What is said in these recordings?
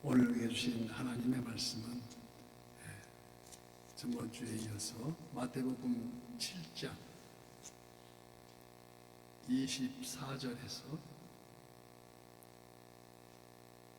오늘 우리에게 주신 하나님의 말씀은 전번 주에 이어서 마태복음 7장 24절에서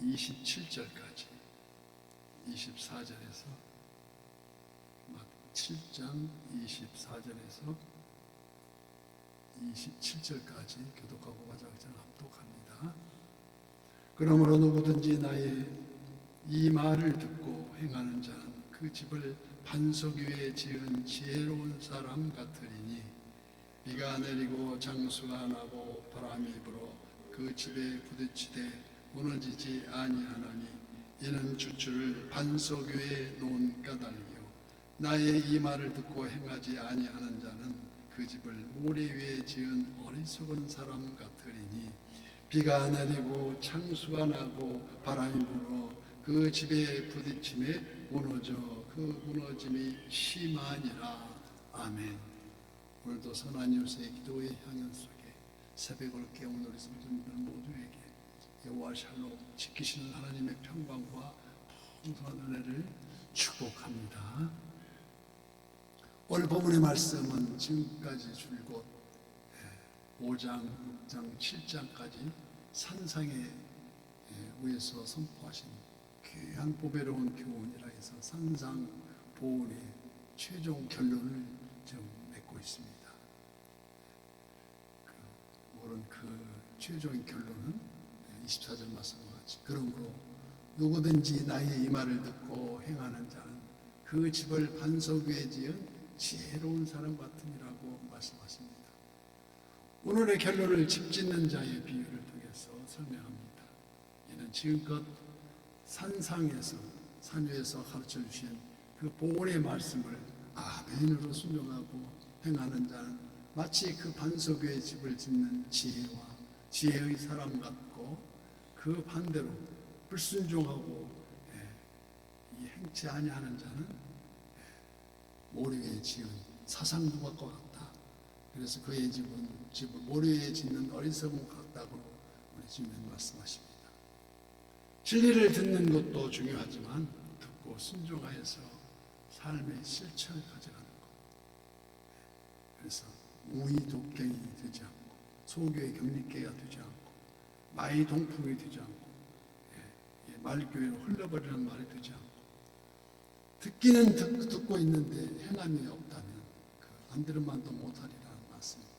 27절까지 24절에서 7장 24절에서 27절까지 교독하고 가장장 합독합니다. 그러므로 누구든지 나의 이 말을 듣고 행하는 자는 그 집을 반석 위에 지은 지혜로운 사람 같으리니 비가 내리고 장수가 나고 바람이 불어 그 집에 부딪히되 무너지지 아니하나니 이는 주추를 반석 위에 놓은 까닭이요 나의 이 말을 듣고 행하지 아니하는 자는 그 집을 모래 위에 지은 어리석은 사람 같으리니 비가 내리고 창수가 나고 바람이 불어 그 집에 부딪힘에 무너져 그 무너짐이 심하니라. 아멘. 오늘도 선한 이웃의 기도의 향연 속에 새벽을 깨운 우리 성도님들 모두에게 여호와 샬롬 지키시는 하나님의 평강과 풍성한 은혜를 축복합니다. 오늘 본문의 말씀은 지금까지 줄곧 5장, 6장, 7장까지 산상에 위에서 선포하신 귀한 보배로운 교훈이라 해서 산상 보훈의 최종 결론을 지금 맺고 있습니다. 물론 그 최종의 결론은 24절 말씀과 같이 그러므로 누구든지 나의 이 말을 듣고 행하는 자는 그 집을 반석 위에 지은 지혜로운 사람 같으니라고 말씀하십니다. 오늘의 결론을 집 짓는 자의 비유를 통해서 설명합니다. 이는 지금껏 산상에서 산 위에서 가르쳐 주신 그 보훈의 말씀을 아멘으로 순종하고 행하는 자는 마치 그 반석 위에 집을 짓는 지혜와 지혜의 사람 같고 그 반대로 불순종하고 행치 아니하는 자는 모래 위에 지은 사상누각과 같다. 그래서 그의 집을 모래 위에 짓는 어리석은 것 같다고 우리 주님은 말씀하십니다. 진리를 듣는 것도 중요하지만 듣고 순종하여서 삶의 실천을 가져가는 것. 그래서 우의 독경이 되지 않고 소교의 격리계가 되지 않고 마의 동풍이 되지 않고 말교회로 흘러버리는 말이 되지 않고 듣기는 듣고 있는데 행함이 없다면 그 안 들은 만도 못하리라는 말씀입니다.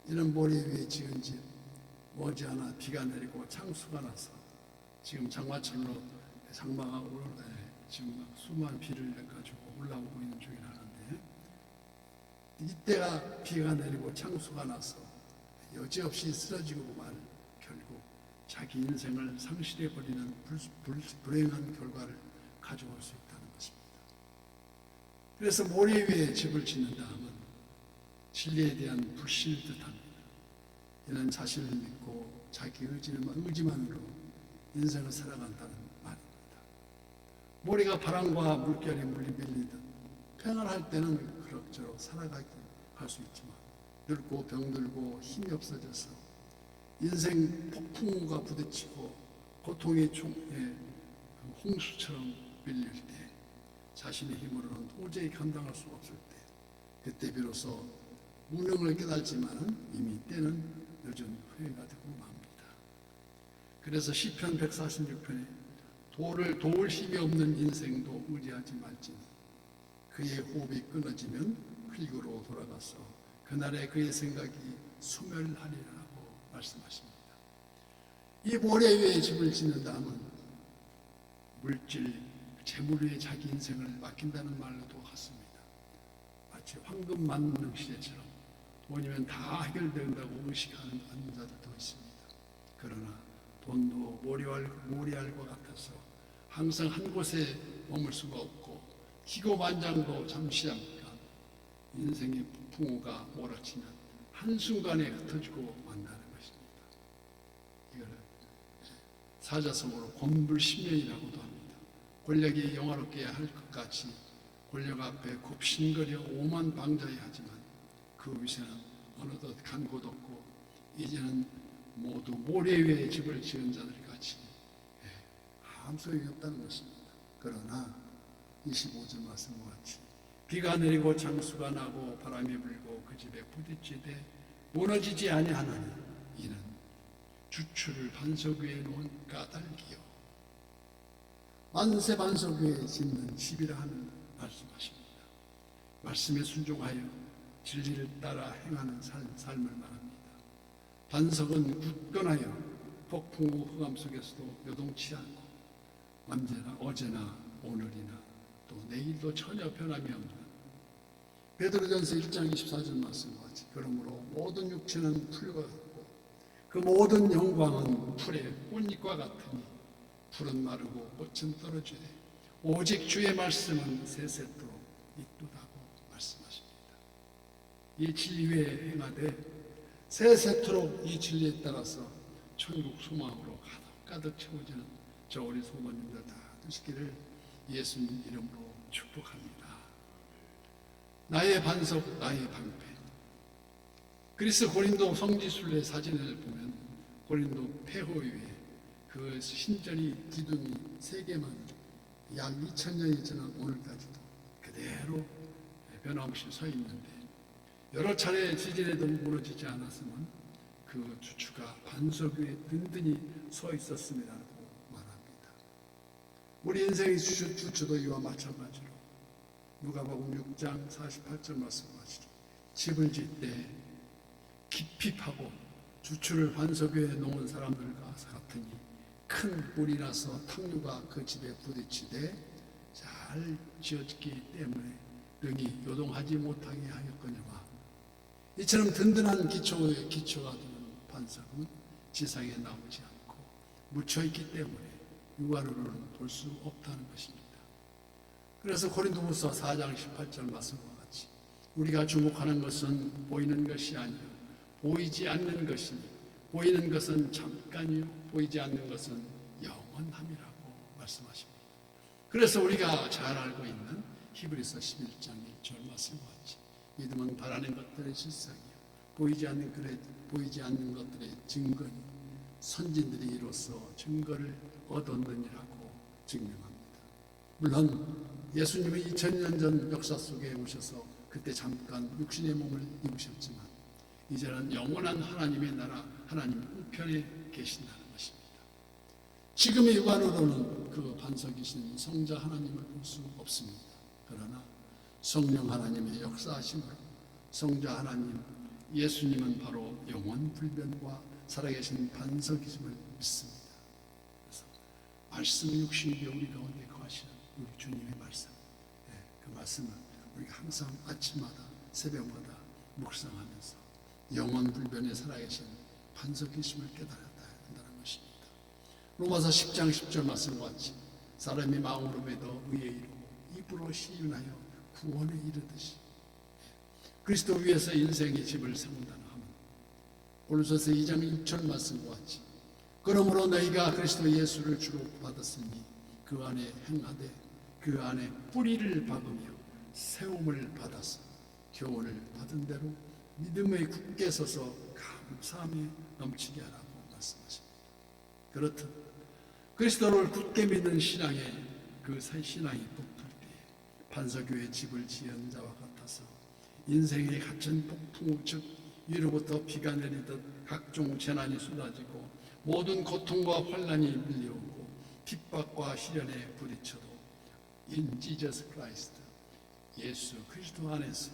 이런 모래 위에 지은 집 머지않아 비가 내리고 창수가 나서 지금 장마철로 장마가 지금 수많은 비를 가지고 올라오고 있는 중이라는데 이때가 비가 내리고 창수가 나서 여지없이 쓰러지고만 결국 자기 인생을 상실해버리는 불행한 결과를 가져올 수 있다는 것입니다. 그래서 모래 위에 집을 짓는다 하면 진리에 대한 불신을 뜻합니다. 이는 자신을 믿고 자기 의지만으로 인생을 살아간다는 말입니다. 모래가 바람과 물결에 물리밀리듯 평안할 때는 그럭저럭 살아갈 수 있지만 늙고 병들고 힘이 없어져서 인생 폭풍우가 부딪히고 고통의 홍수처럼 밀릴 때 자신의 힘으로는 도저히 감당할 수 없을 때 그때 비로소 무능을 깨달지만 이미 때는 늦은 후회가 되고 맙니다. 그래서 시편 146편에 도울 힘이 없는 인생도 의지하지 말지니 그의 호흡이 끊어지면 흙으로 돌아가서 그날에 그의 생각이 소멸하리라고 말씀하십니다. 이 모래 위에 집을 짓는다 하면 물질, 재물 위에 자기 인생을 맡긴다는 말로도 같습니다. 마치 황금 만능 시대처럼 돈이면 다 해결된다고 의식하는 자들도 있습니다. 그러나 돈도 모래알과 같아서 항상 한 곳에 머물 수가 없고 기고만장도 잠시 잠깐 인생의 풍우가 몰아치면 한순간에 흩어지고 만다는 것입니다. 이걸 사자성어로 곤불신명이라고도 합니다. 권력이 영화롭게 할 것 같이 권력 앞에 굽신거려 오만방자해 하지만 그 위세는 어느덧 간 곳 없고 이제는 모두 모래 위에 집을 지은 자들 같이 아무 소용이 없다는 것입니다. 그러나 25절 말씀과 같이 비가 내리고 장수가 나고 바람이 불고 그 집에 부딪히되 무너지지 아니하나니 이는 주추를 반석 위에 놓은 까닭이요 만세 반석 위에 짓는 집이라 하는 말씀하십니다. 말씀에 순종하여 진리를 따라 행하는 삶을 말합니다. 반석은 굳건하여 폭풍 후 흑암 속에서도 요동치 않고 언제나 어제나 오늘이나 또 내일도 전혀 변함이 없는 베드로전서 1장 24절 말씀과 같이 그러므로 모든 육체는 풀과 같고 그 모든 영광은 풀의 꽃잎과 같으니 풀은 마르고 꽃은 떨어지되 오직 주의 말씀은 세세토록 있도다고 말씀하십니다. 이 진리에 행하되 세세토록 이 진리에 따라서 천국 소망으로 가득 채워지는 저 우리 소모님들 다 되시기를 예수님 이름으로 축복합니다. 나의 반석, 나의 방패. 그리스 고린도 성지순례 사진을 보면 고린도 폐허 위에 그 신전이 기둥이 3개만 약 2000년이 지난 오늘까지도 그대로 변함없이 서 있는데 여러 차례 지진에도 무너지지 않았으면 그 주추가 반석 위에 든든히 서 있었음이라고 말합니다. 우리 인생의 주추도 이와 마찬가지로 누가복음 6장 48절 말씀하시죠. 집을 짓 때 깊이 파고 주추를 반석 위에 놓은 사람들과 같으니 큰 물이 나서 탕류가 그 집에 부딪히되 잘 지었기 때문에 능히 요동하지 못하게 하였거니와 이처럼 든든한 기초가 되는 반석은 지상에 나오지 않고 묻혀있기 때문에 육안으로는 볼 수 없다는 것입니다. 그래서 고린도후서 4장 18절 말씀과 같이 우리가 주목하는 것은 보이는 것이 아니요 보이지 않는 것이니 보이는 것은 잠깐이요 보이지 않는 것은 영원함이라고 말씀하십니다. 그래서 우리가 잘 알고 있는 히브리서 11장 1절 말씀과 같이 믿음은 바라는 것들의 실상이요 보이지 않는 것들의 증거니 선진들이 이로써 증거를 얻었느니라고 증명합니다. 물론 예수님은 2000년 전 역사 속에 오셔서 그때 잠깐 육신의 몸을 입으셨지만 이제는 영원한 하나님의 나라 하나님 우편에 계신다는 것입니다. 지금의 육안으로는 그 반석이신 성자 하나님을 볼 수 없습니다. 그러나 성령 하나님의 역사하심으로 성자 하나님 예수님은 바로 영원 불변과 살아계신 반석이심을 믿습니다. 그래서 말씀 육신이 우리 가운데 거하시는 우리 주님의 말씀, 그 말씀을 우리가 항상 아침마다 새벽마다 묵상하면서 영원 불변에 살아계신 반석이심을 깨달아야 한다는 것입니다. 로마서 10장 10절 말씀과 같이 사람이 마음으로 믿어 의에 이르고 입으로 시인하여 구원에 이르듯이 그리스도 위에서 인생의 집을 세운다는 하면 고린도서 2장 6절 말씀과 같이 그러므로 너희가 그리스도 예수를 주로 받았으니 그 안에 행하되 그 안에 뿌리를 박으며 세움을 받아서 교훈을 받은 대로 믿음에 굳게 서서 감사함에 넘치게 하라고 말씀하십니다. 그렇듯 그리스도를 굳게 믿는 신앙의 그 신앙이 북풀 때에 반석 위에 집을 지은 자와 같아서 인생에 갇힌 폭풍 즉 위로부터 비가 내리듯 각종 재난이 쏟아지고 모든 고통과 환난이 밀려오고 핍박과 시련에 부딪혀도 In Jesus Christ 예수 그리스도 안에서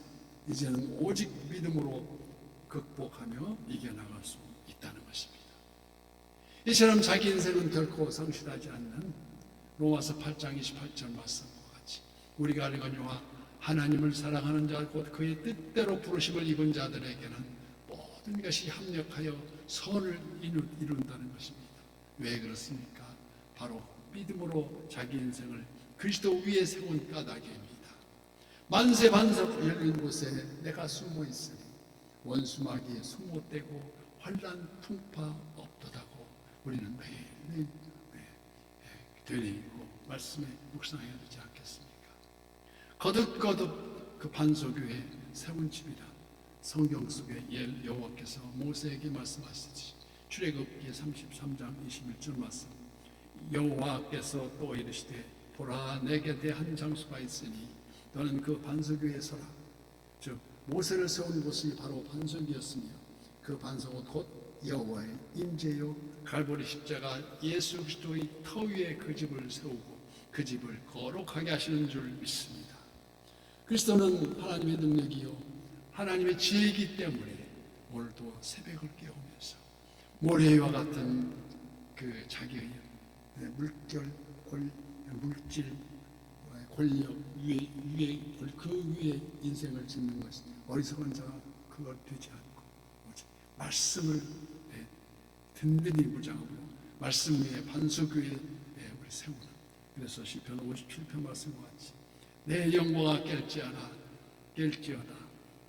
이제는 오직 믿음으로 극복하며 이겨나갈 수 있다는 것입니다. 이처럼 자기 인생은 결코 상실하지 않는 로마서 8장 28절 말씀과 같이 우리가 알거니와 하나님을 사랑하는 자 곧 그의 뜻대로 부르심을 입은 자들에게는 모든 것이 합력하여 선을 이룬다는 것입니다. 왜 그렇습니까? 바로 믿음으로 자기 인생을 그리스도 위에 세운 까닭입니다. 만세 반석 열린 곳에 내가 숨어 있으니 원수마귀에 소못되고 환난 풍파 없도다고 우리는 매일 되뇌이고 말씀에 묵상해야 되지 않겠습니까? 거듭거듭 그 반석 위에 세운 집이라 성경 속에 여호와께서 모세에게 말씀하시듯이 출애굽기 33장 21절 말씀 여호와께서 또 이르시되 보라 내게 대한 장소가 있으니 너는 그 반석 위에 서라. 즉 모세를 세운 곳이 바로 반석이었으며 그 반석은 곧 여호와의 임재요 갈보리 십자가 예수 그리스도의 터 위에 그 집을 세우고 그 집을 거룩하게 하시는 줄 믿습니다. 그리스도는 하나님의 능력이요 하나님의 지혜이기 때문에 오늘도 새벽을 깨우면서 모래와 같은 그 자기의 물질, 권력 위에 그 위에 인생을 짓는 것이 어리석은 자가 그걸 되지 않고 말씀을 든든히 무장하고 말씀 위에 반석 위에 우리 세우는. 그래서 시편 57편 말씀과 같이 내 영광아 깰지어다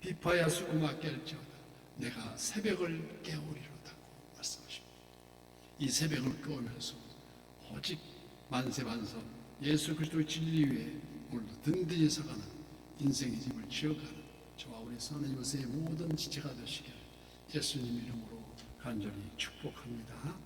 비파야 수금아 깰지어다 내가 새벽을 깨우리로다고 말씀하십니다. 이 새벽을 깨우면서 오직 만세반석 예수 그리스도의 진리 위에 오늘도 든든히 서가는 인생의 집을 지어가는 저와 우리 사는 요새의 모든 지체가 되시길 예수님 이름으로 간절히 축복합니다.